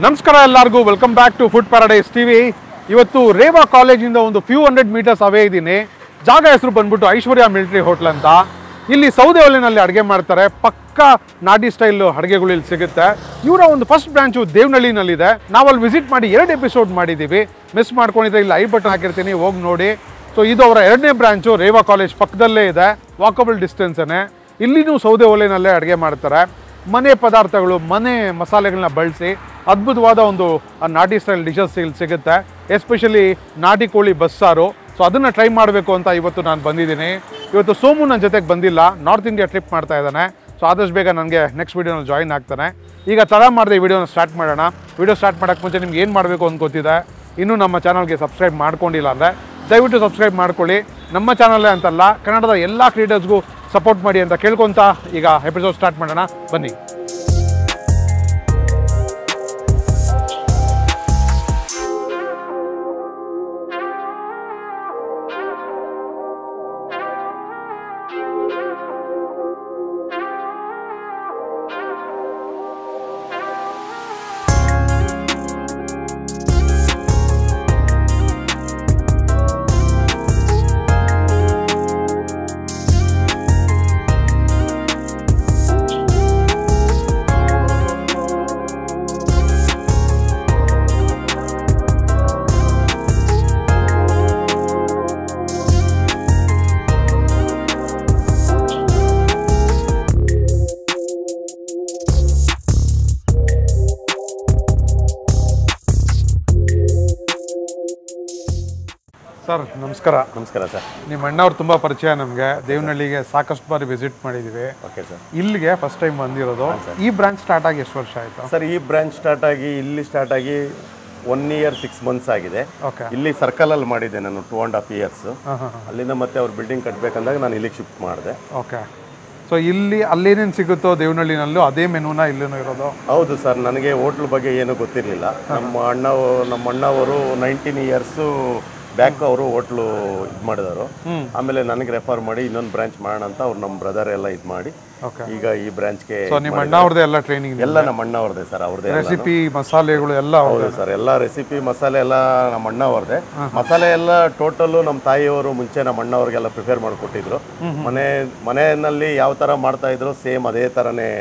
ನಮಸ್ಕಾರ ಎಲ್ಲರಿಗೂ welcome back to food paradise TV. ಇವತ್ತು ರೇವಾ ಕಾಲೇಜಿಂದ ಒಂದು ಫ್ಯೂ ಹಂಡ್ರೆಡ್ ಮೀಟರ್ಸ್ ಅವೇ ಇದ್ದೀನಿ. ಜಾಗ ಹೆಸರು ಬಂದ್ಬಿಟ್ಟು ಐಶ್ವರ್ಯ ಮಿಲಿಟರಿ ಹೋಟ್ಲ್ ಅಂತ. ಇಲ್ಲಿ ಸೌದೆ ಒಲೆನಲ್ಲಿ ಅಡುಗೆ ಮಾಡ್ತಾರೆ. ಪಕ್ಕಾ ನಾಟಿ ಸ್ಟೈಲ್ ಅಡುಗೆಗಳು ಇಲ್ಲಿ ಸಿಗುತ್ತೆ. ಇವರ ಒಂದು ಫಸ್ಟ್ ಬ್ರಾಂಚು ದೇವನಹಳ್ಳಿನಲ್ಲಿದೆ. ನಾವಲ್ಲಿ ವಿಸಿಟ್ ಮಾಡಿ 2 ಎಪಿಸೋಡ್ ಮಾಡಿದ್ದೀವಿ. ಮಿಸ್ ಮಾಡ್ಕೊಂಡಿದ್ರೆ ಇಲ್ಲಿ ಐ ಬಟನ್ ಹಾಕಿರ್ತೀನಿ, ಹೋಗಿ ನೋಡಿ. ಸೊ ಇದು ಅವರ 2ನೇ ಬ್ರಾಂಚು ರೇವಾ ಕಾಲೇಜ್ ಪಕ್ಕದಲ್ಲೇ ಇದೆ, ವಾಕಬಲ್ ಡಿಸ್ಟೆನ್ಸೇ. ಇಲ್ಲಿನೂ ಸೌದೆ ಒಲೆನಲ್ಲೇ ಅಡುಗೆ ಮಾಡ್ತಾರೆ. ಮನೆ ಪದಾರ್ಥಗಳು, ಮನೆ ಮಸಾಲೆಗಳನ್ನ ಬಳಸಿ ಅದ್ಭುತವಾದ ಒಂದು ನಾಟಿ ಸ್ಟೈಲ್ ಡಿಶಸ್ ಇಲ್ಲಿ ಸಿಗುತ್ತೆ. ಎಸ್ಪೆಷಲಿ ನಾಟಿ ಕೋಳಿ ಬಸ್ಸಾರು. ಸೊ ಅದನ್ನು ಟ್ರೈ ಮಾಡಬೇಕು ಅಂತ ಇವತ್ತು ನಾನು ಬಂದಿದ್ದೀನಿ. ಇವತ್ತು ಸೋಮು ನನ್ನ ಜೊತೆಗೆ ಬಂದಿಲ್ಲ, ನಾರ್ತ್ ಇಂಡಿಯಾ ಟ್ರಿಪ್ ಮಾಡ್ತಾ ಇದ್ದಾನೆ. ಸೊ ಆದಷ್ಟು ಬೇಗ ನನಗೆ ನೆಕ್ಸ್ಟ್ ವೀಡಿಯೋನಲ್ಲಿ ಜಾಯಿನ್ ಆಗ್ತಾನೆ. ಈಗ ತಡ ಮಾಡಿದೆ ಈ ವಿಡಿಯೋನ ಸ್ಟಾರ್ಟ್ ಮಾಡೋಣ. ವಿಡಿಯೋ ಸ್ಟಾರ್ಟ್ ಮಾಡೋಕ್ಕೆ ಮುಂಚೆ ನಿಮ್ಗೆ ಏನು ಮಾಡಬೇಕು ಅಂತ ಗೊತ್ತಿದೆ. ಇನ್ನೂ ನಮ್ಮ ಚಾನಲ್ಗೆ ಸಬ್ಸ್ಕ್ರೈಬ್ ಮಾಡ್ಕೊಂಡಿಲ್ಲ ಅಂದರೆ ದಯವಿಟ್ಟು ಸಬ್ಸ್ಕ್ರೈಬ್ ಮಾಡ್ಕೊಳ್ಳಿ. ನಮ್ಮ ಚಾನಲ್ಲೇ ಅಂತಲ್ಲ, ಕನ್ನಡದ ಎಲ್ಲ ಕ್ರಿಯೇಟರ್ಸ್ಗೂ ಸಪೋರ್ಟ್ ಮಾಡಿ ಅಂತ ಕೇಳ್ಕೊತ ಈಗ ಎಪಿಸೋಡ್ ಸ್ಟಾರ್ಟ್ ಮಾಡೋಣ, ಬನ್ನಿ. ಸರ್ ನಮಸ್ಕಾರ. ನಮಸ್ಕಾರ ಸರ್. ನಿಮ್ಮ ಅಣ್ಣವ್ರು ತುಂಬ ಪರಿಚಯ ನಮಗೆ. ದೇವನಹಳ್ಳಿಗೆ ಸಾಕಷ್ಟು ಬಾರಿ ವಿಸಿಟ್ ಮಾಡಿದ್ದೀವಿ. Okay sir. ಇಲ್ಲಿಗೆ ಫಸ್ಟ್ ಟೈಮ್ ಬಂದಿರೋದು. ಈ ಬ್ರಾಂಚ್ ಸ್ಟಾರ್ಟ್ ಆಗಿ ಎಷ್ಟು ವರ್ಷ ಆಯಿತು ಸರ್? ಈ ಬ್ರಾಂಚ್ ಸ್ಟಾರ್ಟ್ ಆಗಿ 1 year 6 months ಆಗಿದೆ. ಓಕೆ. ಇಲ್ಲಿ ಸರ್ಕಲಲ್ಲಿ ಮಾಡಿದ್ದೆ ನಾನು 2.5 years. ಅಲ್ಲಿಂದ ಮತ್ತೆ ಅವ್ರು ಬಿಲ್ಡಿಂಗ್ ಕಟ್ಟಬೇಕಂದಾಗ ನಾನು ಇಲ್ಲಿಗೆ ಶಿಫ್ಟ್ ಮಾಡಿದೆ. ಓಕೆ. ಸೊ ಇಲ್ಲಿ ಅಲ್ಲೇನೇನು ಸಿಗುತ್ತೋ ದೇವನಹಳ್ಳಿನಲ್ಲೂ ಅದೇ ಮೆನುನ ಇಲ್ಲೂ ಇರೋದು? ಹೌದು ಸರ್. ನನಗೆ ಹೋಟ್ಲ್ ಬಗ್ಗೆ ಏನೂ ಗೊತ್ತಿರಲಿಲ್ಲ. ನಮ್ಮ ಅಣ್ಣವರು 19 years ಬ್ಯಾಕ್ ಅವರು ಹೋಟ್ಲು ಇದು ಮಾಡಿದವರು. ಆಮೇಲೆ ನನಗೆ ರೆಫರ್ ಮಾಡಿ ಇನ್ನೊಂದು ಬ್ರಾಂಚ್ ಮಾಡೋಣ ಅಂತ ಅವ್ರು ನಮ್ಮ ಬ್ರದರ್ ಎಲ್ಲ ಇದು ಮಾಡಿ ಈಗ ಈ ಬ್ರಾಂಚ್ಗೆ. ನಿಮ್ಮ ಅಣ್ಣ ಅವ್ರದ್ದೇ ಎಲ್ಲ ಟ್ರೈನಿಂಗ್? ಎಲ್ಲ ನಮ್ಮ ಅಣ್ಣ ಅವ್ರದ್ದೇ ಸರ್. ಅವ್ರದ್ದೇ ರೆಸಿಪಿ ಮಸಾಲೆಗಳು ಎಲ್ಲ? ಹೌದು ಸರ್. ಎಲ್ಲ ರೆಸಿಪಿ ಮಸಾಲೆ ಎಲ್ಲ ನಮ್ಮ ಅಣ್ಣ ಅವ್ರದ್ದೇ. ಮಸಾಲೆ ಎಲ್ಲ ಟೋಟಲ್ಲು ನಮ್ಮ ತಾಯಿಯವರು ಮುಂಚೆ ನಮ್ಮ ಅಣ್ಣ ಅವ್ರಿಗೆಲ್ಲ ಪ್ರಿಪೇರ್ ಮಾಡಿಕೊಟ್ಟಿದ್ರು. ಮನೆಯಲ್ಲಿ ಯಾವ ಥರ ಮಾಡ್ತಾ ಇದ್ರು ಸೇಮ್ ಅದೇ ಥರನೇ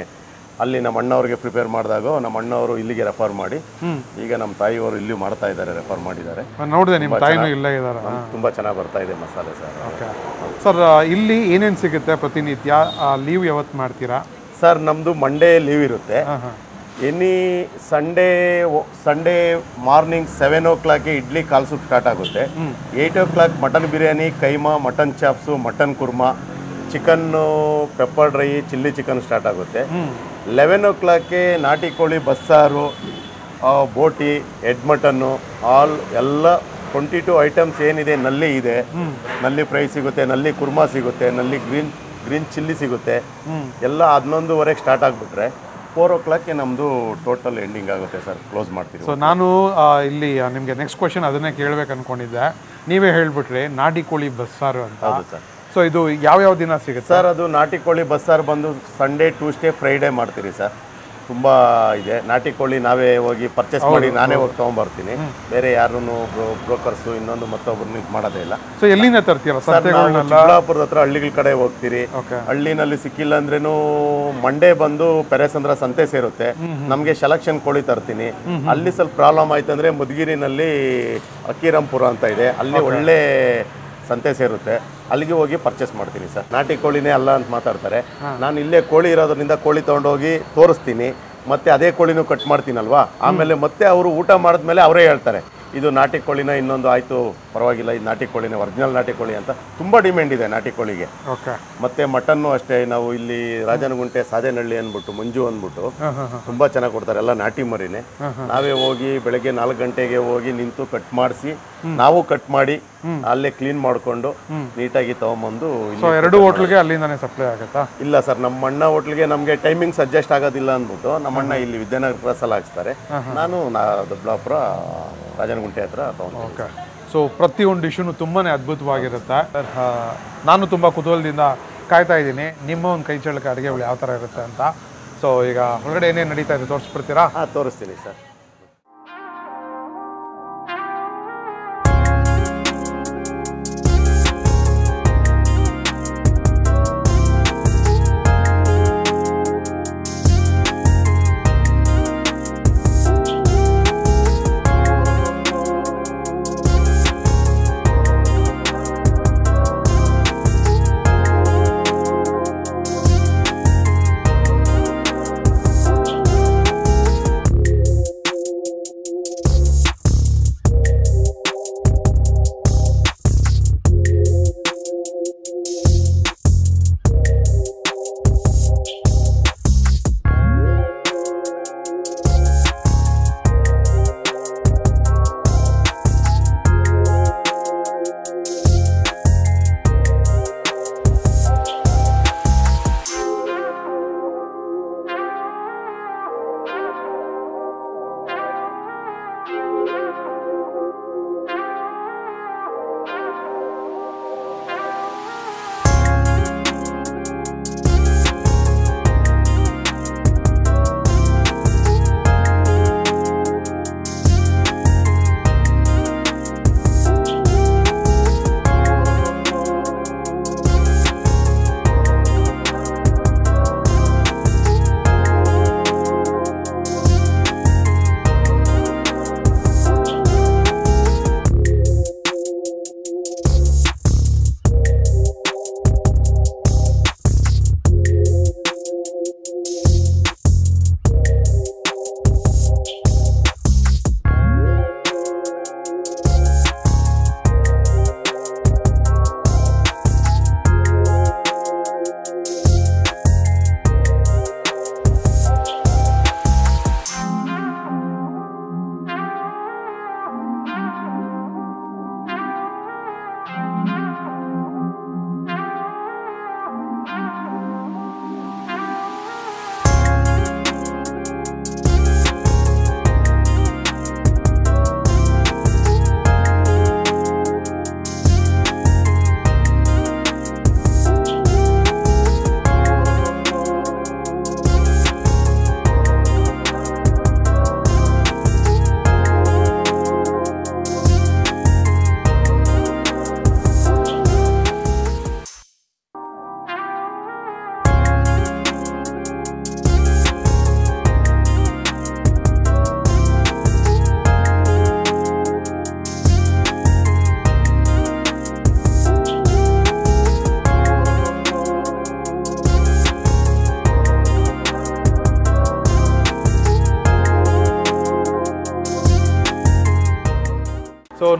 ಅಲ್ಲಿ ನಮ್ಮ ಅಣ್ಣವ್ರಿಗೆ ಪ್ರಿಪೇರ್ ಮಾಡಿದಾಗ ನಮ್ಮ ಅಣ್ಣವರು ಇಲ್ಲಿಗೆ ರೆಫರ್ ಮಾಡಿ ಈಗ ನಮ್ಮ ತಾಯಿಯವರು ಇಲ್ಲಿ ಮಾಡ್ತಾ ಇದ್ದಾರೆ, ರೆಫರ್ ಮಾಡಿದ್ದಾರೆ. ನೋಡಿದೆ ನಿಮ್ಮ ತಾಯಿನೂ ಇಲ್ಲೇ ಇದ್ದಾರೆ. ತುಂಬ ಚೆನ್ನಾಗಿ ಬರ್ತಾ ಇದೆ ಮಸಾಲೆ ಸರ್. Okay sir. ಇಲ್ಲಿ ಏನೇನು ಸಿಗುತ್ತೆ ಪ್ರತಿನಿತ್ಯ? ಲೀವ್ ಯಾವತ್ತು ಮಾಡ್ತೀರಾ ಸರ್? ನಮ್ಮದು ಮಂಡೇ ಲೀವ್ ಇರುತ್ತೆ. Any Sunday morning 7 o'clock idli ಕಾಲ್ ಸೂಪ್ ಸ್ಟಾರ್ಟ್ ಆಗುತ್ತೆ. 8 o'clock mutton biryani, keema, mutton chops, mutton kurma, chicken pepper dry, chilli chicken start ಆಗುತ್ತೆ. 11 o'clock ನಾಟಿ ಕೋಳಿ ಬಸ್ಸಾರು, ಬೋಟಿ, ಎಡ್ ಮಟನ್ನು, ಎಲ್ಲ 22 ಐಟಮ್ಸ್ ಏನಿದೆ. ನಲ್ಲಿ ಇದೆ, ನಲ್ಲಿ ಫ್ರೈ ಸಿಗುತ್ತೆ, ನಲ್ಲಿ ಕುರ್ಮಾ ಸಿಗುತ್ತೆ, ನಲ್ಲಿ ಗ್ರೀನ್ ಚಿಲ್ಲಿ ಸಿಗುತ್ತೆ. ಎಲ್ಲ 11:15 ಸ್ಟಾರ್ಟ್ ಆಗಿಬಿಟ್ರೆ 4 o'clock ನಮ್ಮದು ಟೋಟಲ್ ಎಂಡಿಂಗ್ ಆಗುತ್ತೆ ಸರ್, ಕ್ಲೋಸ್ ಮಾಡ್ತೀವಿ. ಸೊ ನಾನು ಇಲ್ಲಿ ನಿಮಗೆ ನೆಕ್ಸ್ಟ್ ಕ್ವಶನ್ ಅದನ್ನೇ ಕೇಳಬೇಕು ಅಂದ್ಕೊಂಡಿದ್ದೆ. ನೀವೇ ಹೇಳ್ಬಿಟ್ರಿ ನಾಟಿ ಕೋಳಿ ಬಸ್ಸಾರು ಅಂತ. ಹೌದು ಸರ್. ಸೊ ಇದು ಯಾವ ದಿನ ಸಿಗುತ್ತೆ ಸರ್? ಅದು ನಾಟಿ ಕೋಳಿ ಬಸ್ಸಾರು ಬಂದು ಸಂಡೇ, ಟ್ಯೂಸ್ಡೇ, ಫ್ರೈಡೇ ಮಾಡ್ತೀರಿ ಸರ್. ತುಂಬ ಇದೆ. ನಾಟಿ ಕೋಳಿ ನಾವೇ ಹೋಗಿ ಪರ್ಚೇಸ್ ಮಾಡಿ ನಾನೇ ಹೋಗಿ ತೊಗೊಂಬರ್ತೀನಿ. ಬೇರೆ ಯಾರನ್ನು ಬ್ರೋಕರ್ಸು ಇನ್ನೊಂದು ಮತ್ತೊಬ್ಬರನ್ನ ಇದು ಮಾಡೋದೇ ಇಲ್ಲ. ಸೊ ಎಲ್ಲಿಂದ ತರ್ತೀರಾ ಸರ್? ಚಿಕ್ಕಬಳ್ಳಾಪುರದ ಹತ್ರ ಹಳ್ಳಿಗಳ ಕಡೆ ಹೋಗ್ತೀರಿ. ಹಳ್ಳಿನಲ್ಲಿ ಸಿಕ್ಕಿಲ್ಲ ಅಂದ್ರೇನು ಮಂಡೇ ಬಂದು ಪೆರೇಸಂದ್ರ ಸಂತೆ ಸೇರುತ್ತೆ. ನಮಗೆ ಸೆಲೆಕ್ಷನ್ ಕೋಳಿ ತರ್ತೀನಿ. ಅಲ್ಲಿ ಸ್ವಲ್ಪ ಪ್ರಾಬ್ಲಮ್ ಆಯ್ತು ಅಂದರೆ ಮುದ್ಗಿರಿನಲ್ಲಿ ಅಕ್ಕಿರಾಂಪುರ ಅಂತ ಇದೆ, ಅಲ್ಲಿ ಒಳ್ಳೆ ಸಂತೆ ಸೇರುತ್ತೆ, ಅಲ್ಲಿಗೆ ಹೋಗಿ ಪರ್ಚೇಸ್ ಮಾಡ್ತೀನಿ ಸರ್. ನಾಟಿ ಕೋಳಿನೇ ಅಲ್ಲ ಅಂತ ಮಾತಾಡ್ತಾರೆ. ನಾನು ಇಲ್ಲೇ ಕೋಳಿ ಇರೋದ್ರಿಂದ ಕೋಳಿ ತೊಗೊಂಡೋಗಿ ತೋರಿಸ್ತೀನಿ, ಮತ್ತೆ ಅದೇ ಕೋಳಿನೂ ಕಟ್ ಮಾಡ್ತೀನಲ್ವಾ. ಆಮೇಲೆ ಮತ್ತೆ ಅವರು ಊಟ ಮಾಡಿದ್ಮೇಲೆ ಅವರೇ ಹೇಳ್ತಾರೆ ಇದು ನಾಟಿ ಕೋಳಿನ, ಇನ್ನೊಂದು ಆಯಿತು ಪರವಾಗಿಲ್ಲ, ಇದು ನಾಟಿ ಕೋಳಿನೇ, ಒರಿಜಿನಲ್ ನಾಟಿ ಕೋಳಿ ಅಂತ. ತುಂಬ ಡಿಮ್ಯಾಂಡ್ ಇದೆ ನಾಟಿ ಕೋಳಿಗೆ. ಮತ್ತು ಮಟನ್ನು ಅಷ್ಟೇ. ನಾವು ಇಲ್ಲಿ ರಾಜನಗುಂಟೆ ಸಾದೇನಹಳ್ಳಿ ಅಂದ್ಬಿಟ್ಟು ಮಂಜು ಅಂದ್ಬಿಟ್ಟು ತುಂಬ ಚೆನ್ನಾಗಿ ಕೊಡ್ತಾರೆ, ಎಲ್ಲ ನಾಟಿ ಮರಿನೇ. ನಾವೇ ಹೋಗಿ ಬೆಳಗ್ಗೆ 4 ಗಂಟೆಗೆ ಹೋಗಿ ನಿಂತು ಕಟ್ ಮಾಡಿಸಿ, ನಾವು ಕಟ್ ಮಾಡಿ ಅಲ್ಲೇ ಕ್ಲೀನ್ ಮಾಡಿಕೊಂಡು ನೀಟಾಗಿ ತೊಗೊಂಬಂದು. 2 ಹೋಟ್ಲಿಗೆ ಅಲ್ಲಿಂದಾನೇ ಸಪ್ಲೈ ಆಗುತ್ತಾ? ಇಲ್ಲ ಸರ್, ನಮ್ಮ ಅಣ್ಣ ಹೋಟ್ಲಿಗೆ ನಮಗೆ ಟೈಮಿಂಗ್ಸ್ ಅಡ್ಜಸ್ಟ್ ಆಗೋದಿಲ್ಲ ಅಂದ್ಬಿಟ್ಟು ನಮ್ಮ ಅಣ್ಣ ಇಲ್ಲಿ ವಿದ್ಯಾನಗರ ಕ್ರಾಸಲ್ಲಿ ಹಾಕ್ಸ್ತಾರೆ. ನಾನು ದೊಡ್ಡಬಳ್ಳಾಪುರ ರಾಜನಗುಂಟೆ ಹತ್ರ ತೊಗೊಂಡು. ಓಕೆ. ಸೊ ಪ್ರತಿಯೊಂದು ಡಿಶೂ ತುಂಬಾ ಅದ್ಭುತವಾಗಿರುತ್ತೆ. ನಾನು ತುಂಬ ಕುತೂಹಲದಿಂದ ಕಾಯ್ತಾ ಇದ್ದೀನಿ ನಿಮ್ಮ ಒಂದು ಕೈ ಚಳಕ ಅಡುಗೆಗಳು ಯಾವ ಥರ ಇರುತ್ತೆ ಅಂತ. ಸೊ ಈಗ ಹೊರಗಡೆ ಏನೇನು ನಡೀತಾ ಇದೆ ತೋರಿಸ್ಬಿಡ್ತೀರಾ? ತೋರಿಸ್ತೀನಿ ಸರ್.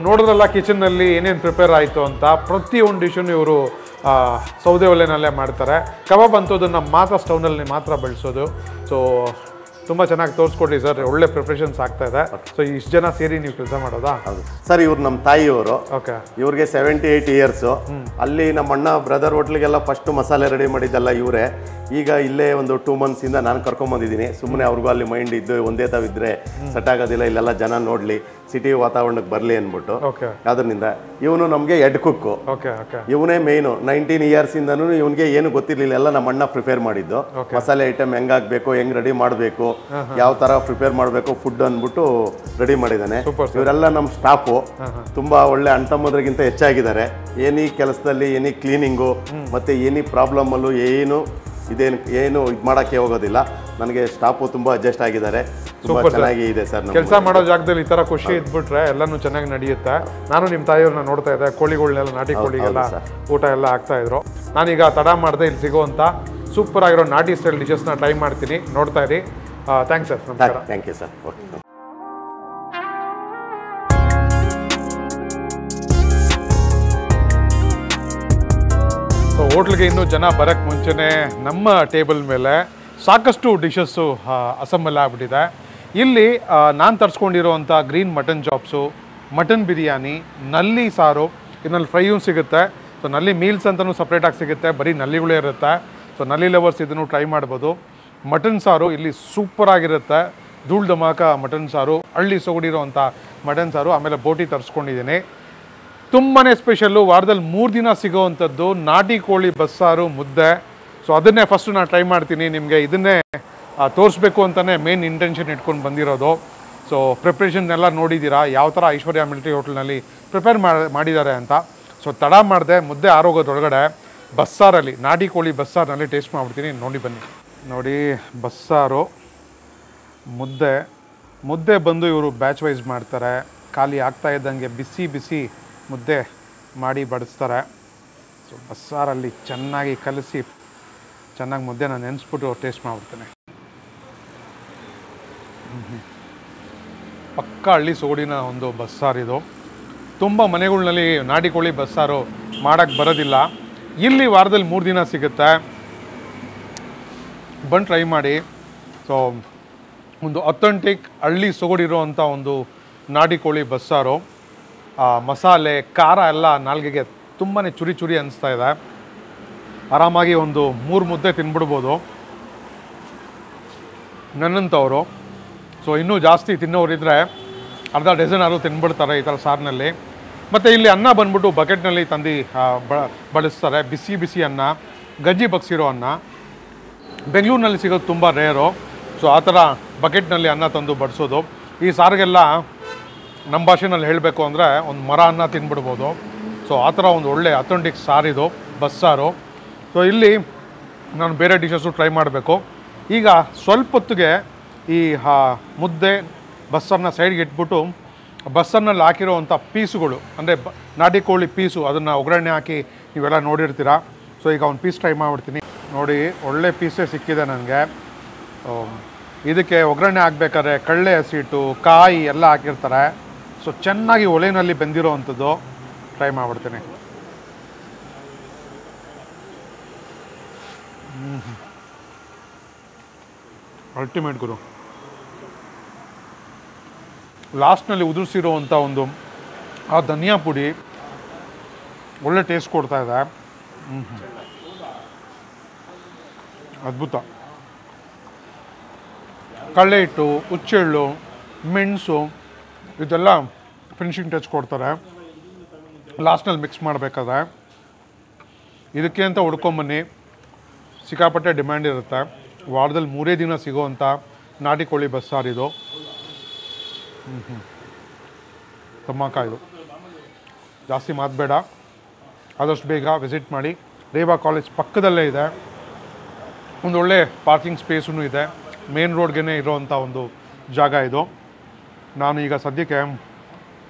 ನೋಡಿದ್ರಲ್ಲ ಕಿಚನ್ನಲ್ಲಿ ಏನೇನು ಪ್ರಿಪೇರ್ ಆಯಿತು ಅಂತ. ಪ್ರತಿಯೊಂದು ಡಿಶನ್ನು ಇವರು ಸೌದೆ ಒಲೆನಲ್ಲೇ ಮಾಡ್ತಾರೆ. ಕಬಾಬ್ ಅಂತೋದನ್ನು ಮಾತ್ರ ಸ್ಟವ್ನಲ್ಲಿ ಮಾತ್ರ ಬೆಳೆಸೋದು. ಸೊ ತುಂಬ ಚೆನ್ನಾಗಿ ತೋರಿಸ್ಕೊಡ್ರಿ ಸರ್, ಒಳ್ಳೆ ಪ್ರಿಪ್ರೇಷನ್ಸ್ ಆಗ್ತಾ ಇದೆ. ಸೊ ಇಷ್ಟು ಜನ ಸೇರಿ ನೀವು ಕೆಲಸ ಮಾಡೋದಾ? ಹೌದು ಸರ್, ಇವ್ರು ನಮ್ಮ ತಾಯಿಯವರು. ಓಕೆ. ಇವ್ರಿಗೆ 78 ಇಯರ್ಸು. ಅಲ್ಲಿ ನಮ್ಮ ಅಣ್ಣ ಬ್ರದರ್ ಹೋಟ್ಲಿಗೆಲ್ಲ ಫಸ್ಟ್ ಮಸಾಲೆ ರೆಡಿ ಮಾಡಿದ್ದಲ್ಲ ಇವರೇ. ಈಗ ಇಲ್ಲೇ ಒಂದು 2 ಮಂತ್ಸಿಂದ ನಾನು ಕರ್ಕೊಂಬಂದಿದ್ದೀನಿ. ಸುಮ್ಮನೆ ಅವ್ರಿಗೂ ಅಲ್ಲಿ ಮೈಂಡ್ ಇದ್ದು ಒಂದೇ ತಾವಿದ್ರೆ ಸೆಟ್ ಆಗೋದಿಲ್ಲ, ಇಲ್ಲೆಲ್ಲ ಜನ ನೋಡಲಿ, ಸಿಟಿ ವಾತಾವರಣಕ್ಕೆ ಬರಲಿ ಅಂದ್ಬಿಟ್ಟು. ಅದರಿಂದ ಇವನು ನಮಗೆ ಹೆಡ್ ಕುಕ್ಕು. ಇವನೇ ಮೇಯ್ನು. 19 ಇಯರ್ಸಿಂದನೂ ಇವನಿಗೆ ಏನು ಗೊತ್ತಿರಲಿಲ್ಲ, ಎಲ್ಲ ನಮ್ಮ ಅಣ್ಣ ಪ್ರಿಪೇರ್ ಮಾಡಿದ್ದು. ಮಸಾಲೆ ಐಟಮ್ ಹೆಂಗಾಗಬೇಕು, ಹೆಂಗೆ ರೆಡಿ ಮಾಡಬೇಕು, ಯಾವ ಥರ ಪ್ರಿಪೇರ್ ಮಾಡಬೇಕು ಫುಡ್ ಅಂದ್ಬಿಟ್ಟು ರೆಡಿ ಮಾಡಿದ್ದಾನೆ. ಇವರೆಲ್ಲ ನಮ್ಮ ಸ್ಟಾಫು ತುಂಬ ಒಳ್ಳೆ ಅಣ್ತಮ್ಮದ್ರಿಗಿಂತ ಹೆಚ್ಚಾಗಿದ್ದಾರೆ. ಏನಿ ಕೆಲಸದಲ್ಲಿ ಏನಿ ಕ್ಲೀನಿಂಗು ಮತ್ತು ಏನಿ ಪ್ರಾಬ್ಲಮಲ್ಲೂ ಏನು ಇದು ಮಾಡೋಕ್ಕೆ ಹೋಗೋದಿಲ್ಲ. ನನಗೆ ಸ್ಟಾಫು ತುಂಬ ಅಡ್ಜಸ್ಟ್ ಆಗಿದ್ದಾರೆ. ತುಂಬ ಚೆನ್ನಾಗಿ ಇದೆ ಸರ್. ಕೆಲಸ ಮಾಡೋ ಜಾಗದಲ್ಲಿ ಈ ಥರ ಖುಷಿ ಇದ್ಬಿಟ್ರೆ ಎಲ್ಲನೂ ಚೆನ್ನಾಗಿ ನಡೆಯುತ್ತೆ. ನಾನು ನಿಮ್ಮ ತಾಯಿಯವ್ರನ್ನ ನೋಡ್ತಾ ಇದ್ದೆ, ಕೋಳಿಗಳನ್ನೆಲ್ಲ ನಾಟಿ ಕೋಳಿಗೆಲ್ಲ ಊಟ ಎಲ್ಲ ಆಗ್ತಾ ಇದ್ರು. ನಾನೀಗ ತಡ ಮಾಡಿದೆ ಇಲ್ಲಿ ಸಿಗುವಂಥ ಸೂಪರ್ ಆಗಿರೋ ನಾಟಿ ಸ್ಟೈಲ್ ಡಿಶಸ್ನ ಟ್ರೈ ಮಾಡ್ತೀನಿ, ನೋಡ್ತಾ ಇರಿ. Thanks sir. ನಮಸ್ಕಾರ. Thank you sir. Okay. So ಹೋಟ್ಲಿಗೆ ಇನ್ನೂ ಜನ ಬರೋಕ್ಕೆ ಮುಂಚೆನೇ ನಮ್ಮ ಟೇಬಲ್ ಮೇಲೆ ಸಾಕಷ್ಟು ಡಿಶಸ್ಸು ಅಸೆಂಬಲ್ ಆಗಿಬಿಟ್ಟಿದೆ. ಇಲ್ಲಿ ನಾನು ತರಿಸ್ಕೊಂಡಿರೋವಂಥ green mutton chops, mutton biryani, ನಲ್ಲಿ ಸಾರು, ಇದರಲ್ಲಿ ಫ್ರೈಯೂ ಸಿಗುತ್ತೆ. ಸೊ ನಲ್ಲಿ ಮೀಲ್ಸ್ ಅಂತಲೂ ಸಪ್ರೇಟಾಗಿ ಸಿಗುತ್ತೆ, ಬರೀ ನಲ್ಲಿಗಳೇ ಇರುತ್ತೆ. ಸೊ ನಲ್ಲಿ ಲವರ್ಸ್ ಇದನ್ನು ಟ್ರೈ ಮಾಡ್ಬೋದು. ಮಟನ್ ಸಾರು ಇಲ್ಲಿ ಸೂಪರಾಗಿರುತ್ತೆ, ಧೂಳ್ ಧಮಾಕ ಮಟನ್ ಸಾರು, ಹಳ್ಳಿ ಸೊಗಡಿರೋವಂಥ ಮಟನ್ ಸಾರು. ಆಮೇಲೆ ಬೋಟಿ ತರಿಸ್ಕೊಂಡಿದ್ದೀನಿ. ತುಂಬಾ ಸ್ಪೆಷಲ್ಲು, ವಾರದಲ್ಲಿ 3 ದಿನ ಸಿಗೋವಂಥದ್ದು ನಾಟಿ ಕೋಳಿ ಬಸ್ಸಾರು ಮುದ್ದೆ. ಸೊ ಅದನ್ನೇ ಫಸ್ಟು ನಾನು ಟ್ರೈ ಮಾಡ್ತೀನಿ. ನಿಮಗೆ ಇದನ್ನೇ ತೋರಿಸ್ಬೇಕು ಅಂತಲೇ ಮೇನ್ ಇಂಟೆನ್ಷನ್ ಇಟ್ಕೊಂಡು ಬಂದಿರೋದು. ಸೊ ಪ್ರಿಪ್ರೇಷನ್ನೆಲ್ಲ ನೋಡಿದ್ದೀರಾ, ಯಾವ ಥರ ಐಶ್ವರ್ಯ ಮಿಲಿಟರಿ ಹೋಟೆಲ್ನಲ್ಲಿ ಪ್ರಿಪೇರ್ ಮಾಡಿದ್ದಾರೆ ಅಂತ. ಸೊ ತಡ ಮಾಡಿದೆ, ಮುದ್ದೆ ಆರೋಗೋದ್ರೊಳಗಡೆ ಬಸ್ಸಾರಲ್ಲಿ, ನಾಟಿ ಕೋಳಿ ಬಸ್ಸಾರಿನಲ್ಲಿ ಟೇಸ್ಟ್ ಮಾಡಿಬಿಡ್ತೀನಿ, ನೋಡಿ ಬನ್ನಿ. ನೋಡಿ ಬಸ್ಸಾರು, ಮುದ್ದೆ ಬಂದು ಇವರು ಬ್ಯಾಚ್ ವೈಸ್ ಮಾಡ್ತಾರೆ. ಖಾಲಿ ಆಗ್ತಾ ಇದ್ದಂಗೆ ಬಿಸಿ ಬಿಸಿ ಮುದ್ದೆ ಮಾಡಿ ಬಡಿಸ್ತಾರೆ. ಸೊ ಬಸ್ಸಾರಲ್ಲಿ ಚೆನ್ನಾಗಿ ಕಲಸಿ ಚೆನ್ನಾಗಿ ಮುದ್ದೆನ ನೆನೆಸ್ಬಿಟ್ಟು ಟೇಸ್ಟ್ ಮಾಡಿಬಿಡ್ತೇನೆ. ಪಕ್ಕ ಹಳ್ಳಿ ಸೋಡಿನ ಒಂದು ಬಸ್ಸಾರಿದು. ತುಂಬ ಮನೆಗಳಲ್ಲಿ ನಾಟಿ ಕೋಳಿ ಬಸ್ಸಾರು ಮಾಡೋಕ್ಕೆ ಬರೋದಿಲ್ಲ. ಇಲ್ಲಿ ವಾರದಲ್ಲಿ 3 ದಿನ ಸಿಗುತ್ತೆ, ಬಂದು ಟ್ರೈ ಮಾಡಿ. ಸೊ ಒಂದು ಅಥೆಂಟಿಕ್ ಹಳ್ಳಿ ಸೊಗಡಿರೋವಂಥ ಒಂದು ನಾಟಿ ಕೋಳಿ ಬಸ್ಸಾರು. ಮಸಾಲೆ ಖಾರ ಎಲ್ಲ ನಾಲ್ಗೆಗೆ ತುಂಬಾ ಚುರಿ ಅನಿಸ್ತಾ ಇದೆ. ಆರಾಮಾಗಿ ಒಂದು 3 ಮುದ್ದೆ ತಿನ್ಬಿಡ್ಬೋದು ನನ್ನಂಥವರು. ಸೊ ಇನ್ನೂ ಜಾಸ್ತಿ ತಿನ್ನೋರಿದ್ದರೆ ಅರ್ಧ ಡಜನ್ ಆದರೂ ತಿನ್ಬಿಡ್ತಾರೆ ಈ ಥರ ಸಾರಿನಲ್ಲಿ. ಮತ್ತು ಇಲ್ಲಿ ಅನ್ನ ಬಂದ್ಬಿಟ್ಟು ಬಕೆಟ್ನಲ್ಲಿ ತಂದು ಬಳಸ್ತಾರೆ, ಬಿಸಿ ಬಿಸಿ ಅನ್ನ, ಗಂಜಿ ಬಗ್ಸಿರೋ ಅನ್ನ. ಬೆಂಗಳೂರಿನಲ್ಲಿ ಸಿಗೋದು ತುಂಬ ರೇರು. ಸೊ ಆ ಥರ ಬಕೆಟ್ನಲ್ಲಿ ಅನ್ನ ತಂದು ಬಡಿಸೋದು. ಈ ಸಾರಿಗೆಲ್ಲ ನಮ್ಮ ಭಾಷೆನಲ್ಲಿ ಹೇಳಬೇಕು ಅಂದರೆ ಒಂದು ಮರ ಅನ್ನ ತಿನ್ಬಿಡ್ಬೋದು. ಸೊ ಆ ಥರ ಒಂದು ಒಳ್ಳೆ ಅಥೆಂಟಿಕ್ ಸಾರಿದು ಬಸ್ಸಾರು. ಸೊ ಇಲ್ಲಿ ನಾನು ಬೇರೆ ಡಿಶಸ್ಸು ಟ್ರೈ ಮಾಡಬೇಕು. ಈಗ ಸ್ವಲ್ಪ ಹೊತ್ತಿಗೆ ಈ ಮುದ್ದೆ ಬಸ್ಸಾರನ್ನ ಸೈಡ್ಗೆ ಇಟ್ಬಿಟ್ಟು ಬಸ್ಸಾರಿನಲ್ಲಿ ಹಾಕಿರೋವಂಥ ಪೀಸುಗಳು, ಅಂದರೆ ನಾಟಿ ಕೋಳಿ ಪೀಸು, ಅದನ್ನು ಒಗ್ಗರಣೆ ಹಾಕಿ ನೀವೆಲ್ಲ ನೋಡಿರ್ತೀರ. ಸೊ ಈಗ ಒಂದು ಪೀಸ್ ಟ್ರೈ ಮಾಡಿಬಿಡ್ತೀನಿ. ನೋಡಿ ಒಳ್ಳೆ ಪೀಸೇ ಸಿಕ್ಕಿದೆ ನನಗೆ. ಇದಕ್ಕೆ ಒಗ್ಗರಣೆ ಹಾಕ್ಬೇಕಾದ್ರೆ ಕಡಲೆ ಹಸಿಟ್ಟು, ಕಾಯಿ ಎಲ್ಲ ಹಾಕಿರ್ತಾರೆ. ಸೊ ಚೆನ್ನಾಗಿ ಒಲೆಯಲ್ಲಿ ಬೆಂದಿರೋ ಅಂಥದ್ದು ಟ್ರೈ ಮಾಡಿಬಿಡ್ತೀನಿ. ಅಲ್ಟಿಮೇಟ್ ಗುರು. ಲಾಸ್ಟ್ನಲ್ಲಿ ಉದುರಿಸಿರೋವಂಥ ಒಂದು ಆ ಧನಿಯಾ ಪುಡಿ ಒಳ್ಳೆ ಟೇಸ್ಟ್ ಕೊಡ್ತಾ ಇದೆ. ಅದ್ಭುತ. ಕಡಲೆ ಹಿಟ್ಟು, ಹುಚ್ಚೆಳ್ಳು, ಮೆಣಸು ಇದೆಲ್ಲ ಫಿನಿಶಿಂಗ್ ಟಚ್ ಕೊಡ್ತಾರೆ ಲಾಸ್ಟ್ನಲ್ಲಿ ಮಿಕ್ಸ್ ಮಾಡಬೇಕಾದ್ರೆ. ಇದಕ್ಕೆ ಅಂತ ಹುಡ್ಕೊಂಬನ್ನಿ, ಸಿಕ್ಕಾಪಟ್ಟೆ ಡಿಮ್ಯಾಂಡ್ ಇರುತ್ತೆ. ವಾರದಲ್ಲಿ 3 ದಿನ ಸಿಗೋವಂಥ ನಾಟಿ ಕೋಳಿ ಬಸ್ಸಾರಿದು. ತಮ್ಮಕ ಇದು. ಜಾಸ್ತಿ ಮಾತು ಬೇಡ, ಆದಷ್ಟು ಬೇಗ ವಿಸಿಟ್ ಮಾಡಿ. ರೇವಾ ಕಾಲೇಜ್ ಪಕ್ಕದಲ್ಲೇ ಇದೆ, ಒಂದು ಒಳ್ಳೆ ಪಾರ್ಕಿಂಗ್ ಸ್ಪೇಸೂ ಇದೆ, ಮೇನ್ ರೋಡ್ಗೆ ಇರೋವಂಥ ಒಂದು ಜಾಗ ಇದು. ನಾನು ಈಗ ಸದ್ಯಕ್ಕೆ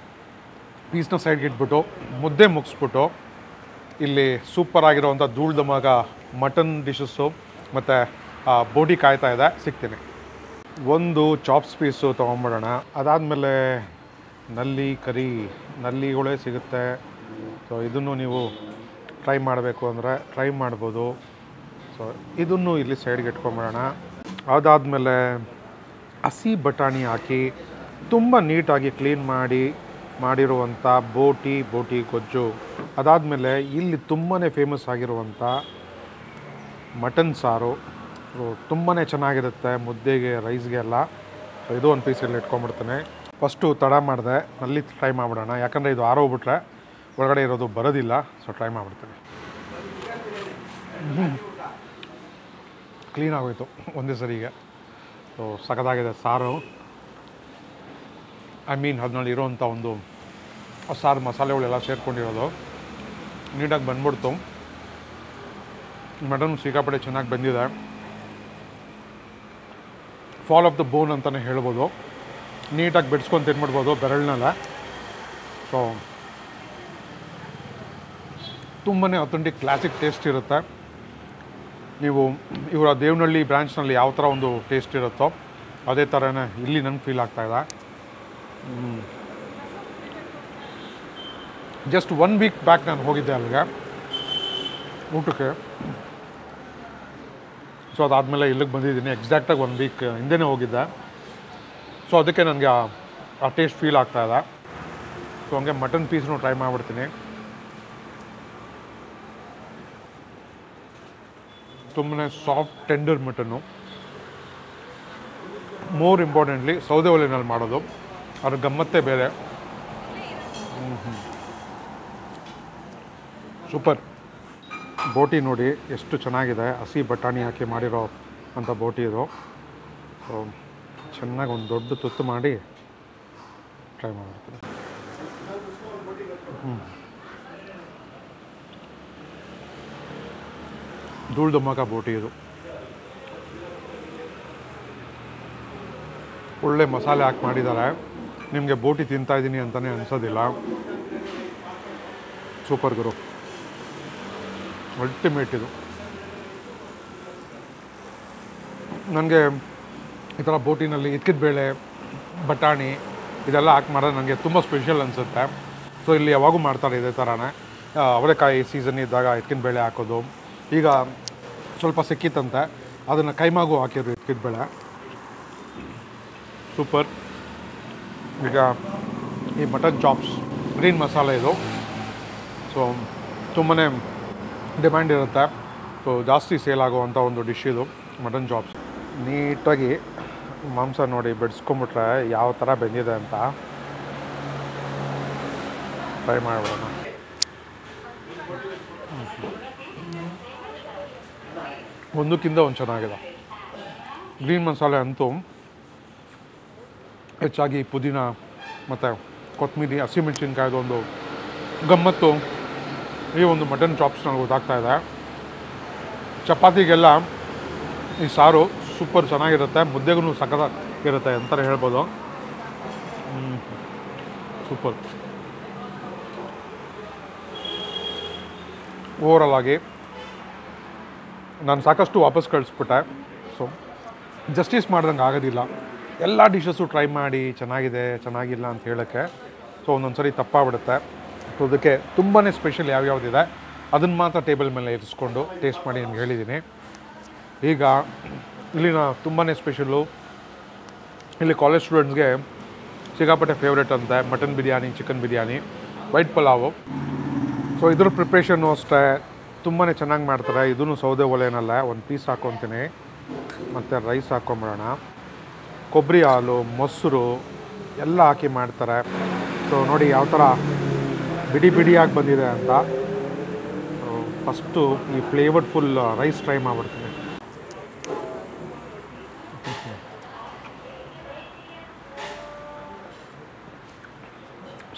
ಪೀಸ್ನ ಸೈಡ್ಗೆ ಇಟ್ಬಿಟ್ಟು ಮುದ್ದೆ ಮುಗಿಸ್ಬಿಟ್ಟು ಇಲ್ಲಿ ಸೂಪರ್ ಆಗಿರೋವಂಥ ಧೂಳ್ ಧಮಾಗ ಮಟನ್ ಡಿಶಸ್ಸು ಮತ್ತು ಬೋಟಿ ಕಾಯ್ತಾ ಇದೆ, ಸಿಗ್ತೀನಿ. ಒಂದು ಚಾಪ್ಸ್ ಪೀಸು ತೊಗೊಂಬಿಡೋಣ. ಅದಾದಮೇಲೆ ನಲ್ಲಿ ಕರಿ ನಲ್ಲಿಗಳೇ ಸಿಗುತ್ತೆ. ಸೊ ಇದನ್ನು ನೀವು ಟ್ರೈ ಮಾಡಬೇಕು ಅಂದರೆ ಟ್ರೈ ಮಾಡ್ಬೋದು. ಸೊ ಇದನ್ನು ಇಲ್ಲಿ ಸೈಡ್ಗೆ ಇಟ್ಕೊಂಬಿಡೋಣ. ಅದಾದಮೇಲೆ ಹಸಿ ಬಟಾಣಿ ಹಾಕಿ ತುಂಬ ನೀಟಾಗಿ ಕ್ಲೀನ್ ಮಾಡಿರುವಂಥ ಬೋಟಿ ಗೊಜ್ಜು. ಅದಾದಮೇಲೆ ಇಲ್ಲಿ ತುಂಬಾ ಫೇಮಸ್ ಆಗಿರುವಂಥ ಮಟನ್ ಸಾರು. ತುಂಬಾ ಚೆನ್ನಾಗಿರುತ್ತೆ ಮುದ್ದೆಗೆ, ರೈಸ್ಗೆ ಎಲ್ಲ. ಇದು ಒಂದು ಪೀಸಲ್ಲಿ ಇಟ್ಕೊಂಡ್ಬಿಡ್ತೇನೆ. ಫಸ್ಟು ತಡ ಮಾಡಿದೆ, ಅಲ್ಲಿ ಟ್ರೈ ಮಾಡಿಬಿಡೋಣ. ಯಾಕಂದರೆ ಇದು ಆರೋಗ್ಬಿಟ್ರೆ ಒಳಗಡೆ ಇರೋದು ಬರೋದಿಲ್ಲ. So try ಮಾಡಿಬಿಡ್ತೇನೆ. ಕ್ಲೀನ್ ಆಗೋಯ್ತು ಒಂದೇ ಸರಿಗೆ. ಸೊ ಸಖತ್ತಾಗಿದೆ ಸಾರು. ಅದ್ರಲ್ಲಿ ಇರೋವಂಥ ಒಂದು ಸಾರು ಮಸಾಲೆಗಳೆಲ್ಲ ಸೇರ್ಕೊಂಡಿರೋದು ನೀಟಾಗಿ ಬಂದ್ಬಿಡ್ತು. ಮಟನ್ ಸಿಕ್ಕಾಪಟ್ಟೆ ಚೆನ್ನಾಗಿ ಬಂದಿದೆ. ಫಾಲ್ ಆಫ್ ದ ಬೋನ್ ಅಂತಲೇ ಹೇಳ್ಬೋದು. ನೀಟಾಗಿ ಬಿಡಿಸ್ಕೊಂಡು ತಿನ್ಬಿಡ್ಬೋದು ಬೆರಳಿನಲ್ಲೇ. ಸೊ ತುಂಬಾ ಅಥೆಂಟಿಕ್ ಕ್ಲಾಸಿಕ್ ಟೇಸ್ಟ್ ಇರುತ್ತೆ. ನೀವು ಇವರ ದೇವನಹಳ್ಳಿ ಬ್ರಾಂಚ್ನಲ್ಲಿ ಯಾವ ಥರ ಒಂದು ಟೇಸ್ಟ್ ಇರುತ್ತೋ ಅದೇ ಥರನೇ ಇಲ್ಲಿ ನನಗೆ ಫೀಲ್ ಆಗ್ತಾಯಿದೆ. ಜಸ್ಟ್ 1 ವೀಕ್ ಬ್ಯಾಕ್ ನಾನು ಹೋಗಿದ್ದೆ ಅಲ್ಲಿಗೆ ಊಟಕ್ಕೆ. ಸೊ ಅದಾದಮೇಲೆ ಇಲ್ಲಿಗೆ ಬಂದಿದ್ದೀನಿ. ಎಕ್ಸಾಕ್ಟಾಗಿ 1 ವೀಕ್ ಹಿಂದೆನೇ ಹೋಗಿದ್ದೆ. ಸೊ ಅದಕ್ಕೆ ನನಗೆ ಆ ಟೇಸ್ಟ್ ಫೀಲ್ ಆಗ್ತಾಯಿದೆ. ಸೊ ಹಂಗೆ ಮಟನ್ ಪೀಸ್ನು ಟ್ರೈ ಮಾಡಿಬಿಡ್ತೀನಿ. ತುಂಬನೇ soft tender mutton. More importantly ಸೌದೆ ಒಲೆಯಲ್ಲಿ ಮಾಡೋದು, ಅದ್ರ ಗಮ್ಮತ್ತೇ ಬೇರೆ. ಸೂಪರ್. ಬೋಟಿ ನೋಡಿ ಎಷ್ಟು ಚೆನ್ನಾಗಿದೆ. ಹಸಿ ಬಟಾಣಿ ಹಾಕಿ ಮಾಡಿರೋ ಅಂಥ ಬೋಟಿ ಇದು. ಸೊ ಚೆನ್ನಾಗಿ ಒಂದು ದೊಡ್ಡ ತುತ್ತು ಮಾಡಿ ಟ್ರೈ ಮಾಡ್ತೀನಿ. ಧೂಳು ಧಮಾಕ ಬೋಟಿ ಇದು. ಒಳ್ಳೆ ಮಸಾಲೆ ಹಾಕಿ ಮಾಡಿದ್ದಾರೆ. ನಿಮಗೆ ಬೋಟಿ ತಿಂತಾಯಿದ್ದೀನಿ ಅಂತಲೇ ಅನಿಸೋದಿಲ್ಲ. ಸೂಪರ್ ಗುರು, ಅಲ್ಟಿಮೇಟ್ ಇದು. ನನಗೆ ಈ ಥರ ಬೋಟಿನಲ್ಲಿ ಬೇಳೆ ಬಟಾಣಿ ಇದೆಲ್ಲ ಹಾಕಿ ಮಾಡೋದು ನನಗೆ ತುಂಬ ಸ್ಪೆಷಲ್ ಅನಿಸುತ್ತೆ. ಸೊ ಇಲ್ಲಿ ಯಾವಾಗೂ ಮಾಡ್ತಾರೆ ಇದೇ ಥರನೇ. ಅವರೆಕಾಯಿ ಸೀಸನ್ ಇದ್ದಾಗ ಬೇಳೆ ಹಾಕೋದು. ಈಗ ಸ್ವಲ್ಪ ಸಿಕ್ಕಿತ್ತಂತೆ, ಅದನ್ನು ಕೈಮಾಗೂ ಹಾಕಿದ್ರು ಬೇಳೆ. ಸೂಪರ್. ಈಗ ಈ ಮಟನ್ ಚಾಪ್ಸ್ ಗ್ರೀನ್ ಮಸಾಲೆ ಇದು. ಸೊ ತುಂಬಾ ಡಿಮ್ಯಾಂಡ್ ಇರುತ್ತೆ. ಸೊ ಜಾಸ್ತಿ ಸೇಲ್ ಆಗುವಂಥ ಒಂದು ಡಿಶ್ ಇದು ಮಟನ್ ಚಾಪ್ಸ್. ನೀಟಾಗಿ ಮಾಂಸ ನೋಡಿ ಬಿಡಿಸ್ಕೊಂಬಿಟ್ರೆ ಯಾವ ಥರ ಬೆಂದಿದೆ ಅಂತ ಟ್ರೈ ಮಾಡೋಣ. ಒಂದಕ್ಕಿಂತ ಒಂದು ಚೆನ್ನಾಗಿದೆ. ಗ್ರೀನ್ ಮಸಾಲೆ ಅಂತೂ ಹೆಚ್ಚಾಗಿ ಪುದೀನ ಮತ್ತು ಕೊತ್ತಂಬರಿ, ಹಸಿಮೆಣಸಿನ್ಕಾಯ್ದು ಒಂದು ಗಮ್ಮತ್ತು ಈ ಒಂದು ಮಟನ್ ಚಾಪ್ಸ್ನಲ್ಲಿ ಗೊತ್ತಾಗ್ತಾಯಿದೆ. ಚಪಾತಿಗೆಲ್ಲ ಈ ಸಾರು ಸೂಪರ್ ಚೆನ್ನಾಗಿರುತ್ತೆ. ಮುದ್ದೆಗೂ ಸಖತ್ತಾಗಿರುತ್ತೆ ಅಂತಲೇ ಹೇಳ್ಬೋದು. ಸೂಪರ್. ಓವರಾಲ್ ಆಗಿ ನಾನು ಸಾಕಷ್ಟು ವಾಪಸ್ ಕಳಿಸ್ಬಿಟ್ಟೆ. ಸೊ ಜಸ್ಟಿಸ್ ಮಾಡ್ದಂಗೆ ಆಗೋದಿಲ್ಲ. ಎಲ್ಲ ಡಿಶಸ್ಸು ಟ್ರೈ ಮಾಡಿ ಚೆನ್ನಾಗಿದೆ ಚೆನ್ನಾಗಿಲ್ಲ ಅಂತ ಹೇಳೋಕ್ಕೆ ಸೊ ಒಂದೊಂದು ಸರಿ ತಪ್ಪಾಗ್ಬಿಡುತ್ತೆ. ಸೊ ಅದಕ್ಕೆ ತುಂಬಾ ಸ್ಪೆಷಲ್ ಯಾವ್ಯಾವುದಿದೆ ಅದನ್ನು ಮಾತ್ರ ಟೇಬಲ್ ಮೇಲೆ ಇರಿಸ್ಕೊಂಡು ಟೇಸ್ಟ್ ಮಾಡಿ ನಿಮ್ಗೆ ಹೇಳಿದ್ದೀನಿ. ಈಗ ಇಲ್ಲಿನ ತುಂಬಾ ಸ್ಪೆಷಲ್ಲು, ಇಲ್ಲಿ ಕಾಲೇಜ್ ಸ್ಟೂಡೆಂಟ್ಸ್ಗೆ ಸಿಕ್ಕಾಪಟ್ಟೆ ಫೇವ್ರೇಟ್ ಅಂತೆ mutton biryani, chicken biryani, white pulao. So ಇದ್ರ ಪ್ರಿಪ್ರೇಷನ್ನು ಅಷ್ಟೇ ತುಂಬಾ ಚೆನ್ನಾಗಿ ಮಾಡ್ತಾರೆ. ಇದೂ ಸೌದೆ ಒಲೆನಲ್ಲ. ಒಂದು ಪೀಸ್ ಹಾಕ್ಕೊತೀನಿ ಮತ್ತು ರೈಸ್ ಹಾಕ್ಕೊಂಬಿಡೋಣ. ಕೊಬ್ಬರಿ ಹಾಲು, ಮೊಸರು ಎಲ್ಲ ಹಾಕಿ ಮಾಡ್ತಾರೆ. ಸೊ ನೋಡಿ ಯಾವ ಥರ ಬಿಡಿ ಬಿಡಿಯಾಗಿ ಬಂದಿದೆ ಅಂತ. ಫಸ್ಟು ಈ ಫ್ಲೇವರ್ಫುಲ್ ರೈಸ್ ಟ್ರೈ ಮಾಡಿಬಿಡ್ತೀನಿ.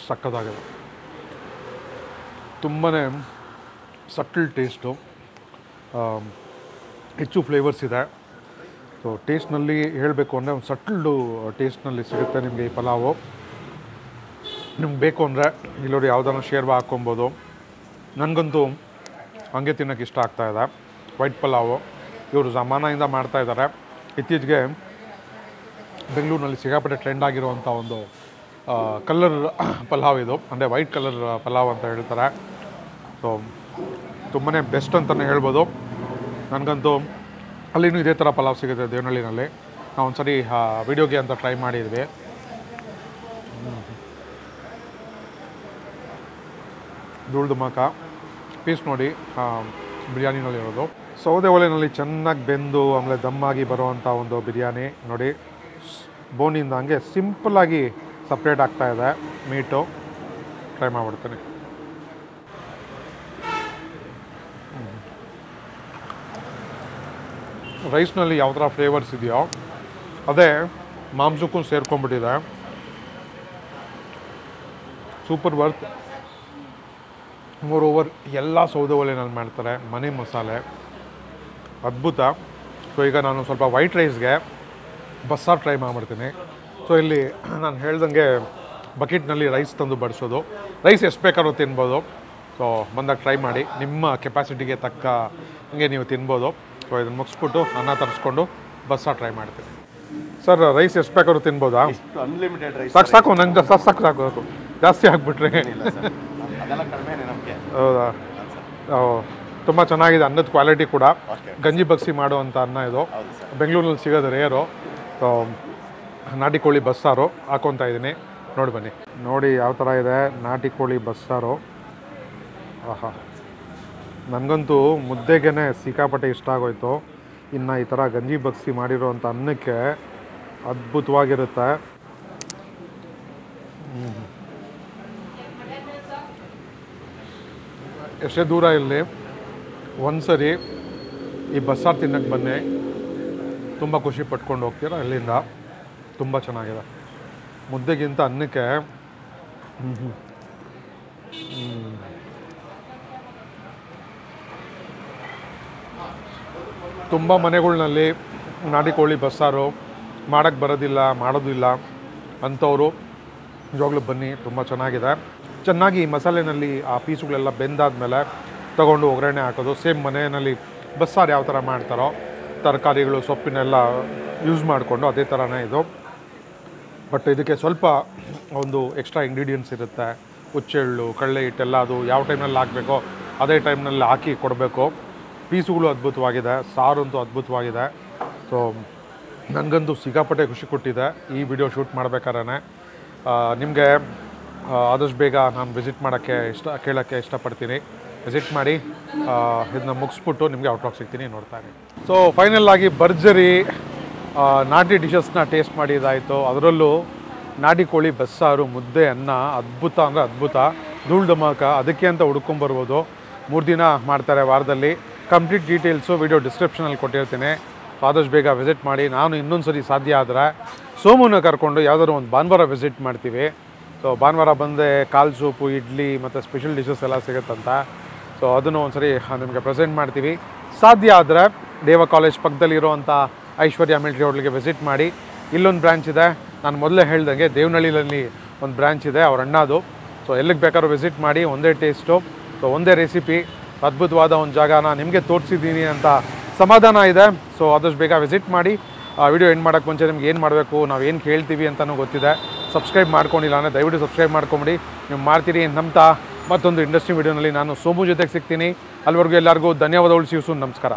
ಸಕ್ಕತ್ತಾಗಿದೆ. ತುಂಬಾ ಸಟಲ್ ಟೇಸ್ಟು, ಹೆಚ್ಚು ಫ್ಲೇವರ್ಸ್ ಇದೆ. ಸೊ ಟೇಸ್ಟ್ನಲ್ಲಿ ಹೇಳಬೇಕು ಅಂದರೆ ಒಂದು ಸಟಲ್ಡು ಟೇಸ್ಟ್ನಲ್ಲಿ ಸಿಗುತ್ತೆ ನಿಮಗೆ ಈ ಪಲಾವು. ನಿಮ್ಗೆ ಬೇಕು ಅಂದರೆ ಇಲ್ಲೋಡಿ ಯಾವುದಾದ್ರು ಶೇರ್ವಾ ಹಾಕ್ಕೊಬೋದು. ನನಗಂತೂ ಹಂಗೆ ತಿನ್ನೋಕ್ಕೆ ಇಷ್ಟ ಆಗ್ತಾಯಿದೆ ವೈಟ್ ಪಲಾವು. ಇವರು ಜಮಾನಿಂದ ಮಾಡ್ತಾಯಿದ್ದಾರೆ. ಇತ್ತೀಚೆಗೆ ಬೆಂಗಳೂರಿನಲ್ಲಿ ಸಿಕ್ಕಾಪಟ್ಟೆ ಟ್ರೆಂಡ್ ಆಗಿರುವಂಥ ಒಂದು ಕಲರ್ ಪಲಾವ್ ಇದು, ಅಂದರೆ ವೈಟ್ ಕಲರ್ ಪಲಾವ್ ಅಂತ ಹೇಳ್ತಾರೆ. ಸೊ ತುಂಬಾ ಬೆಸ್ಟ್ ಅಂತಲೇ ಹೇಳ್ಬೋದು. ನನಗಂತೂ ಅಲ್ಲಿನೂ ಇದೇ ಥರ ಪಲಾವ್ ಸಿಗುತ್ತೆ ದೇವನಹಳ್ಳಿನಲ್ಲಿ. ನಾವು ಒಂದ್ಸರಿ ವೀಡಿಯೋಗೆ ಅಂತ ಟ್ರೈ ಮಾಡಿದ್ವಿ. ಧೂಳ್ ಧಮಾಕ ಪೀಸ್ ನೋಡಿ ಬಿರಿಯಾನಿನಲ್ಲಿರೋದು. ಸೌದೆ ಒಲೆಯಲ್ಲಿ ಚೆನ್ನಾಗಿ ಬೆಂದು ಆಮೇಲೆ ದಮ್ಮಾಗಿ ಬರುವಂಥ ಒಂದು ಬಿರಿಯಾನಿ ನೋಡಿ. ಬೋನಿಂದ ಹಂಗೆ ಸಿಂಪಲ್ಲಾಗಿ ಸಪ್ರೇಟ್ ಆಗ್ತಾಯಿದೆ ಮೀಟು. ಟ್ರೈ ಮಾಡಿಬಿಡ್ತೀನಿ. ರೈಸ್ನಲ್ಲಿ ಯಾವ ಥರ ಫ್ಲೇವರ್ಸ್ ಇದೆಯೋ ಅದೇ ಮಾಂಸಕ್ಕೂ ಸೇರ್ಕೊಂಡ್ಬಿಟ್ಟಿದೆ. Super worth. ಮೋರ್ ಓವರ್ ಎಲ್ಲ ಸೌದೆ ಒಲೆನಲ್ಲಿ ಮಾಡ್ತಾರೆ, ಮನೆ ಮಸಾಲೆ ಅದ್ಭುತ. ಸೊ ಈಗ ನಾನು ಸ್ವಲ್ಪ ವೈಟ್ ರೈಸ್ಗೆ ಬಸ್ಸಾರು ಟ್ರೈ ಮಾಡಿಬಿಡ್ತೀನಿ. ಸೊ ಇಲ್ಲಿ ನಾನು ಹೇಳ್ದಂಗೆ ಬಕೆಟ್ನಲ್ಲಿ ರೈಸ್ ತಂದು ಬಡಿಸೋದು. ರೈಸ್ ಎಷ್ಟು ಬೇಕಾದ್ರೂ ತಿನ್ಬೋದು. ಸೊ ಬಂದಾಗ ಟ್ರೈ ಮಾಡಿ, ನಿಮ್ಮ ಕೆಪಾಸಿಟಿಗೆ ತಕ್ಕ ಹಂಗೆ ನೀವು ತಿನ್ಬೋದು. ಸೊ ಇದನ್ನು ಮುಗಿಸ್ಬಿಟ್ಟು ಅನ್ನ ತರಿಸ್ಕೊಂಡು ಬಸ್ಸಾರು ಟ್ರೈ ಮಾಡ್ತೀನಿ. ಸರ್ ರೈಸ್ ಎಷ್ಟು ಬೇಕಾದ್ರೂ ತಿನ್ಬೋದಾ? ಅನ್ಲಿಮಿಟೆಡ್ ರೈಸ್ ಸಾಕು ಸಾಕು, ನಂಗೆ ಸಾಕು ಜಾಸ್ತಿ ಆಗಿಬಿಟ್ರೆ. ಹೌದಾ? ತುಂಬ ಚೆನ್ನಾಗಿದೆ ಅನ್ನದ ಕ್ವಾಲಿಟಿ ಕೂಡ. ಗಂಜಿ ಬಗ್ಸಿ ಮಾಡುವಂಥ ಅನ್ನ ಇದು. ಬೆಂಗಳೂರಲ್ಲಿ ಸಿಗೋದು ರೇರು. ಸೊ ನಾಟಿ ಕೋಳಿ ಬಸ್ಸಾರು ಹಾಕೊತಾ ಇದ್ದೀನಿ, ನೋಡಿ ಬನ್ನಿ. ನೋಡಿ ಯಾವ ಥರ ಇದೆ ನಾಟಿ ಕೋಳಿ ಬಸ್ಸಾರು. ಆಹಾ, ನನಗಂತೂ ಮುದ್ದೆಗೇ ಸಿಕ್ಕಾಪಟ್ಟೆ ಇಷ್ಟ ಆಗೋಯ್ತು. ಇನ್ನು ಈ ಥರ ಗಂಜಿ ಬಗ್ಸಿ ಮಾಡಿರೋವಂಥ ಅನ್ನಕ್ಕೆ ಅದ್ಭುತವಾಗಿರುತ್ತೆ. ಎಷ್ಟೇ ದೂರ ಇರಲಿ ಒಂದ್ಸರಿ ಈ ಬಸ್ಸಾರು ತಿನ್ನಕ್ಕೆ ಬನ್ನಿ, ತುಂಬ ಖುಷಿ ಪಟ್ಕೊಂಡು ಹೋಗ್ತೀರ. ಇಲ್ಲಿಂದ ತುಂಬ ಚೆನ್ನಾಗಿದೆ. ಮುದ್ದೆಗಿಂತ ಅನ್ನಕ್ಕೆ ತುಂಬ ಮನೆಗಳ್ನಲ್ಲಿ ನಾಟಿ ಕೋಳಿ ಬಸ್ಸಾರು ಮಾಡೋಕ್ಕೆ ಬರೋದಿಲ್ಲ, ಮಾಡೋದಿಲ್ಲ ಅಂಥವರು ನಿಜವಾಗ್ಲೂ ಬನ್ನಿ, ತುಂಬ ಚೆನ್ನಾಗಿದೆ. ಚೆನ್ನಾಗಿ ಮಸಾಲೆನಲ್ಲಿ ಆ ಪೀಸುಗಳೆಲ್ಲ ಬೆಂದಾದ್ಮೇಲೆ ತೊಗೊಂಡು ಒಗ್ಗರಣೆ ಹಾಕೋದು. ಸೇಮ್ ಮನೆಯಲ್ಲಿ ಬಸ್ಸಾರು ಯಾವ ಥರ ಮಾಡ್ತಾರೋ ತರಕಾರಿಗಳು ಸೊಪ್ಪಿನೆಲ್ಲ ಯೂಸ್ ಮಾಡಿಕೊಂಡು ಅದೇ ಥರನೇ ಇದು. ಬಟ್ ಇದಕ್ಕೆ ಸ್ವಲ್ಪ ಒಂದು ಎಕ್ಸ್ಟ್ರಾ ಇಂಗ್ರೀಡಿಯೆಂಟ್ಸ್ ಇರುತ್ತೆ. ಹುಚ್ಚೆಳ್ಳು, ಕಡಲೆ ಹಿಟ್ಟೆಲ್ಲ ಅದು ಯಾವ ಟೈಮ್ನಲ್ಲಿ ಹಾಕಬೇಕೋ ಅದೇ ಟೈಮ್ನಲ್ಲಿ ಹಾಕಿ ಕೊಡಬೇಕು. ಪೀಸುಗಳು ಅದ್ಭುತವಾಗಿದೆ, ಸಾರಂತೂ ಅದ್ಭುತವಾಗಿದೆ. ಸೊ ನನಗಂತೂ ಸಿಕ್ಕಾಪಟ್ಟೆ ಖುಷಿ ಕೊಟ್ಟಿದೆ ಈ ವಿಡಿಯೋ ಶೂಟ್ ಮಾಡ್ಬೇಕಾದ್ರೆ. ನಿಮಗೆ ಆದಷ್ಟು ಬೇಗ ನಾನು ವಿಸಿಟ್ ಮಾಡೋಕ್ಕೆ ಕೇಳೋಕ್ಕೆ ಇಷ್ಟಪಡ್ತೀನಿ. ವಿಸಿಟ್ ಮಾಡಿ ಇದನ್ನ ಮುಗಿಸ್ಬಿಟ್ಟು ನಿಮಗೆ ಔಟ್ಲಾಕ್ ಸಿಗ್ತೀನಿ, ನೋಡ್ತಾ ಇರಿ. ಸೊ ಫೈನಲ್ ಆಗಿ ಭರ್ಜರಿ ನಾಟಿ ಡಿಶಸ್ನ ಟೇಸ್ಟ್ ಮಾಡಿದ್ದಾಯಿತು. ಅದರಲ್ಲೂ ನಾಟಿ ಕೋಳಿ ಬಸ್ಸಾರು, ಮುದ್ದೆ, ಅನ್ನ ಅದ್ಭುತ ಅಂದರೆ ಅದ್ಭುತ. ಧೂಳ್ ಧಮಾಕ. ಅದಕ್ಕೆ ಅಂತ ಹುಡ್ಕೊಂಬರ್ಬೋದು. 3 ದಿನ ಮಾಡ್ತಾರೆ ವಾರದಲ್ಲಿ. ಕಂಪ್ಲೀಟ್ ಡೀಟೇಲ್ಸು ವಿಡಿಯೋ ಡಿಸ್ಕ್ರಿಪ್ಷನಲ್ಲಿ ಕೊಟ್ಟಿರ್ತೀನಿ. ಸೊ ಆದಷ್ಟು ಬೇಗ ವಿಸಿಟ್ ಮಾಡಿ. ನಾನು ಇನ್ನೊಂದು ಸರಿ ಸಾಧ್ಯ ಆದರೆ ಸೋಮುನ ಕರ್ಕೊಂಡು ಯಾವುದಾದ್ರು ಒಂದು ಭಾನುವಾರ ವಿಸಿಟ್ ಮಾಡ್ತೀವಿ. ಸೊ ಭಾನುವಾರ ಬಂದೆ ಕಾಲು ಸೂಪು, ಇಡ್ಲಿ ಮತ್ತು ಸ್ಪೆಷಲ್ ಡಿಶಸ್ ಎಲ್ಲ ಸಿಗುತ್ತಂತ. ಸೊ ಅದನ್ನು ಒಂದು ಸರಿ ನಿಮಗೆ ಪ್ರೆಸೆಂಟ್ ಮಾಡ್ತೀವಿ. ಸಾಧ್ಯ ಆದರೆ ದೇವ ಕಾಲೇಜ್ ಪಕ್ಕದಲ್ಲಿರುವಂಥ ಐಶ್ವರ್ಯ ಮಿಲ್ಟ್ರಿ ಹೋಟ್ಲಿಗೆ ವಿಸಿಟ್ ಮಾಡಿ. ಇಲ್ಲೊಂದು ಬ್ರ್ಯಾಂಚ್ ಇದೆ, ನಾನು ಮೊದಲೇ ಹೇಳ್ದಂಗೆ ದೇವನಹಳ್ಳಿಯಲ್ಲಿ ಒಂದು ಬ್ರ್ಯಾಂಚ್ ಇದೆ ಅವ್ರ ಅಣ್ಣದು. ಸೊ ಎಲ್ಲಿಗೆ ಬೇಕಾದ್ರೂ ವಿಸಿಟ್ ಮಾಡಿ. ಒಂದೇ ಟೇಸ್ಟು, ಸೊ ಒಂದೇ ರೆಸಿಪಿ, ಅದ್ಭುತವಾದ ಒಂದು ಜಾಗನ ನಿಮಗೆ ತೋರಿಸಿದ್ದೀನಿ ಅಂತ ಸಮಾಧಾನ ಇದೆ. ಸೊ ಆದಷ್ಟು ಬೇಗ ವಿಸಿಟ್ ಮಾಡಿ. ವಿಡಿಯೋ ಎಂಡ್ ಮಾಡೋಕ್ಕೆ ಮುಂಚೆ ನಿಮ್ಗೆ ಏನು ಮಾಡಬೇಕು, ನಾವು ಏನು ಕೇಳ್ತೀವಿ ಅಂತಲೂ ಗೊತ್ತಿದೆ. ಸಬ್ಸ್ಕ್ರೈಬ್ ಮಾಡ್ಕೊಂಡಿಲ್ಲ ಅಂದರೆ ದಯವಿಟ್ಟು ಸಬ್ಸ್ಕ್ರೈಬ್ ಮಾಡ್ಕೊಂಬಿಡಿ. ನೀವು ಮಾಡ್ತೀರಿ ನಂಬ್ತಾ ಮತ್ತೊಂದು ಇಂಡಸ್ಟ್ರಿ ವಿಡಿಯೋನಲ್ಲಿ ನಾನು ಸೋಮು ಜೊತೆಗೆ ಸಿಗ್ತೀನಿ. ಅಲ್ಲಿವರೆಗೂ ಎಲ್ಲರಿಗೂ ಧನ್ಯವಾದಗಳು. ನಮಸ್ಕಾರ.